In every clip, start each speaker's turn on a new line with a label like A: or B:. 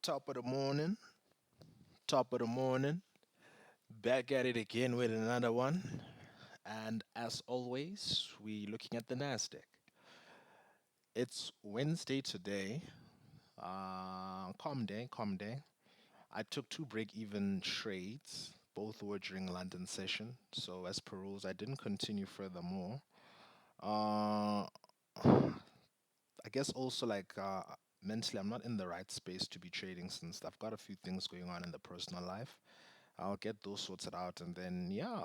A: Top of the morning, top of the morning. Back at it again with another one. And as always, we looking at the Nasdaq. It's Wednesday today. Calm day, calm day. I took two break-even trades. Both were during London session. So as per rules, I didn't continue furthermore. Uh, I guess also mentally, I'm not in the right space to be trading since I've got a few things going on in the personal life. I'll get those sorted out, and then yeah,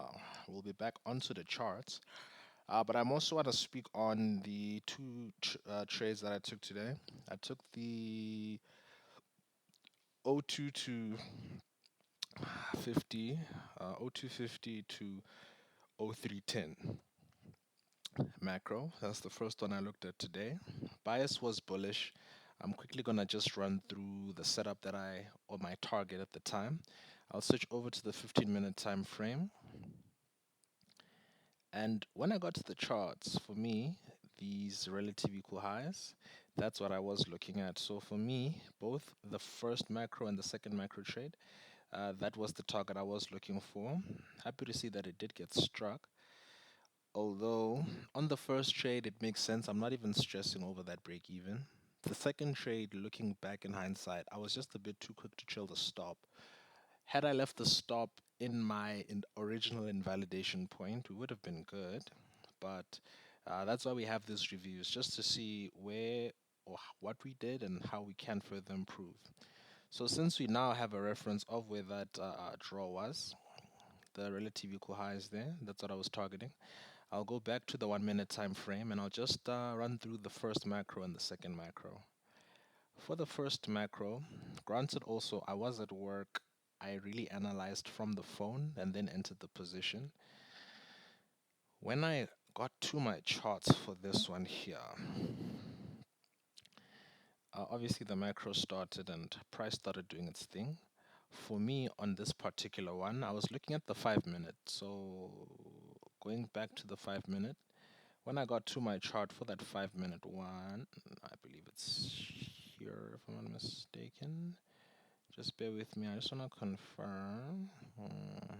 A: we'll be back onto the charts. But I'm also want to speak on the trades that I took today. I took the 02 to 50, 0250 to 0310 macro. That's the first one I looked at today. Bias was bullish. I'm quickly gonna just run through the setup or my target at the time. I'll switch over to the 15-minute time frame. And when I got to the charts, for me, these relative equal highs, that's what I was looking at. So for me, both the first macro and the second macro trade, that was the target I was looking for. Happy to see that it did get struck. Although on the first trade, it makes sense. I'm not even stressing over that break even. The second trade, looking back in hindsight, I was just a bit too quick to chill the stop. Had I left the stop in my original invalidation point, we would have been good. But that's why we have these reviews, just to see where or what we did and how we can further improve. So since we now have a reference of where that draw was, the relative equal highs there, that's what I was targeting. I'll go back to the 1 minute time frame and I'll just run through the first macro and the second macro. For the first macro, granted also I was at work, I really analyzed from the phone and then entered the position. When I got to my charts for this one here, obviously the macro started and price started doing its thing. For me, on this particular one, I was looking at the 5 minute. So going back to the 5 minute, when I got to my chart for that 5 minute one, I believe it's here if I'm not mistaken. Just bear with me. I just want to confirm.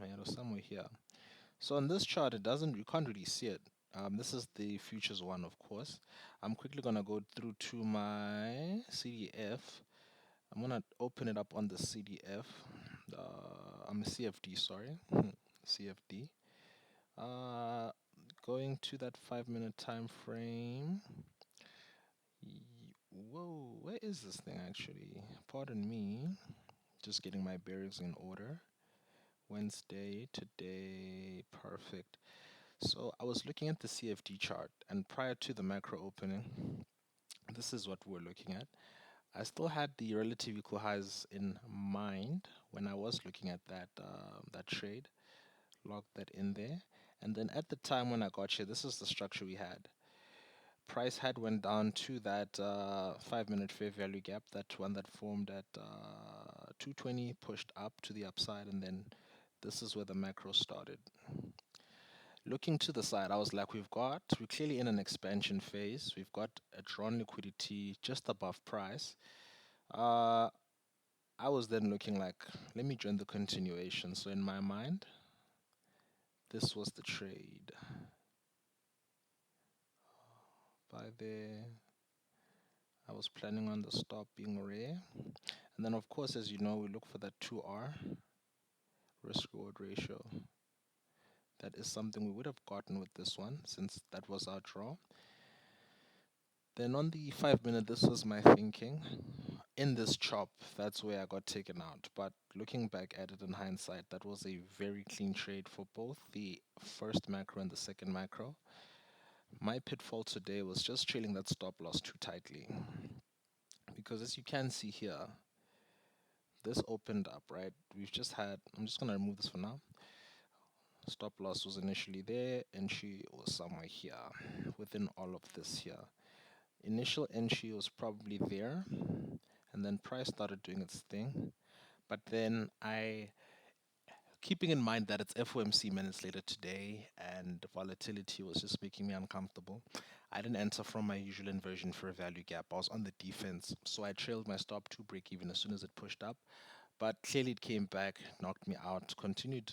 A: Yeah, it was somewhere here. So on this chart, you can't really see it. This is the futures one, of course. I'm quickly gonna go through to my CDF. I'm gonna open it up on the CDF. I'm a CFD, sorry, CFD. Uh, Going to that 5 minute time frame. Whoa, where is this thing actually? Pardon me. Just getting my bearings in order. Wednesday, today, perfect. So I was looking at the CFD chart, and prior to the macro opening, this is what we're looking at. I still had the relative equal highs in mind when I was looking at that trade. Logged that in there, and then at the time when I got here, this is the structure we had. Price had went down to that 5 minute fair value gap, that one that formed at 220, pushed up to the upside, and then this is where the macro started. Looking to the side, I was like, we're clearly in an expansion phase. We've got a drawn liquidity just above price. Uh, I was then looking like, let me join the continuation. So in my mind, this was the trade. By there, I was planning on the stop being rare. And then, of course, as you know, we look for that 2R risk reward ratio. That is something we would have gotten with this one since that was our draw. Then on the 5 minute, this was my thinking. In this chop, that's where I got taken out. But looking back at it in hindsight, that was a very clean trade for both the first macro and the second macro. My pitfall today was just trailing that stop loss too tightly. Because as you can see here, this opened up, right? I'm just going to remove this for now. Stop loss was initially there, entry was somewhere here, within all of this here. Initial entry was probably there, and then price started doing its thing. But then I keeping in mind that it's FOMC minutes later today and volatility was just making me uncomfortable, I didn't enter from my usual inversion for a value gap. I was on the defense, so I trailed my stop to break even as soon as it pushed up. But clearly, it came back, knocked me out, continued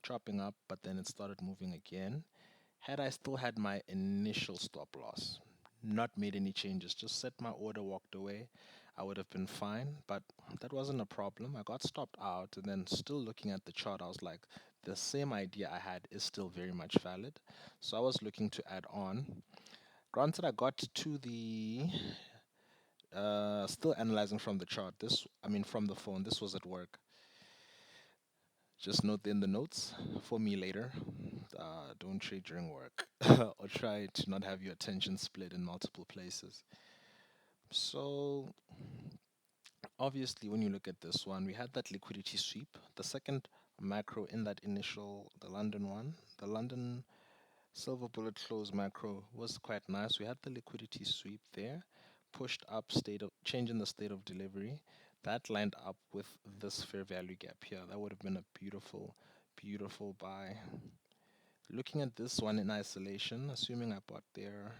A: chopping up, but then it started moving again. Had I still had my initial stop loss, not made any changes, just set my order, walked away, I would have been fine. But that wasn't a problem. I got stopped out, and then still looking at the chart, I was like, the same idea I had is still very much valid. So I was looking to add on. Granted, I got to the still analyzing from the chart. I mean, from the phone. This was at work. Just note in the notes for me later. Don't trade during work or try to not have your attention split in multiple places. So, obviously, when you look at this one, we had that liquidity sweep. The second macro in that initial, the London one, the London silver bullet close macro was quite nice. We had the liquidity sweep there, pushed up state of change in the state of delivery. That lined up with this fair value gap here. That would have been a beautiful, beautiful buy. Looking at this one in isolation, assuming I bought there,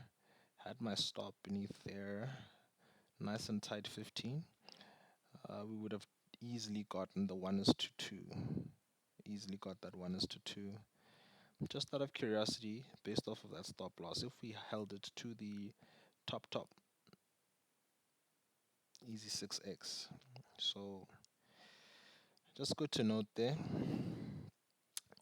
A: had my stop beneath there, nice and tight 15, we would have easily gotten the 1 is to 2. Easily got that 1 is to 2. Just out of curiosity, based off of that stop loss, if we held it to the top, easy 6x. So just good to note there.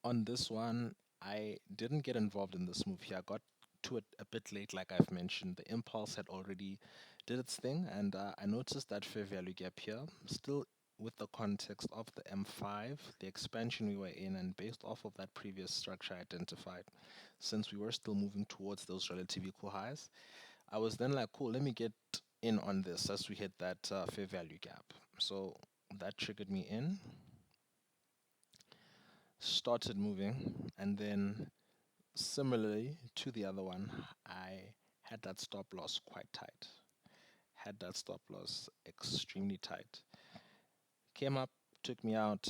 A: On this one, I didn't get involved in this move here. I got to it a bit late, like I've mentioned. The impulse had already did its thing, and I noticed that fair value gap here, still with the context of the M5, the expansion we were in, and based off of that previous structure identified, since we were still moving towards those relative equal highs, I was then like, cool, let me get in on this as we hit that fair value gap. So that triggered me in, started moving, and then similarly to the other one, I had that stop loss quite tight. Had that stop loss extremely tight. Came up, took me out,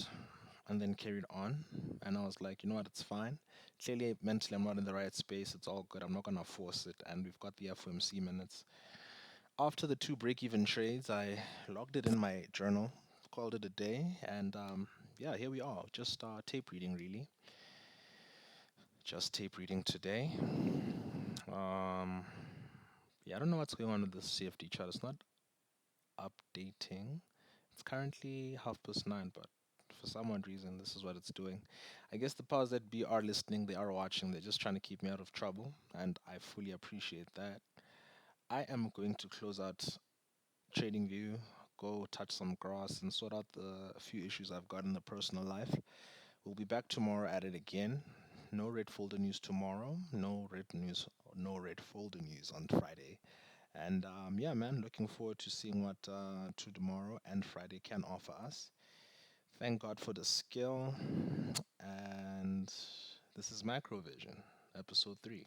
A: and then carried on. And I was like, you know what, it's fine. Clearly, mentally, I'm not in the right space. It's all good. I'm not going to force it. And we've got the FOMC minutes. After the two break even trades, I logged it in my journal, called it a day. And yeah, here we are. Just tape reading, really. Just tape reading today. Um, yeah, I don't know what's going on with the CFD chart. It's not updating. It's currently 9:30, but for some odd reason, this is what it's doing. I guess the powers that be are listening, they are watching, they're just trying to keep me out of trouble, and I fully appreciate that. I am going to close out TradingView, go touch some grass, and sort out the few issues I've got in the personal life. We'll be back tomorrow at it again. No red folder news tomorrow. No red news. No red folder news on Friday. And yeah, man, looking forward to seeing what to tomorrow and Friday can offer us. Thank God for the skill. And this is Macrovision, episode 3.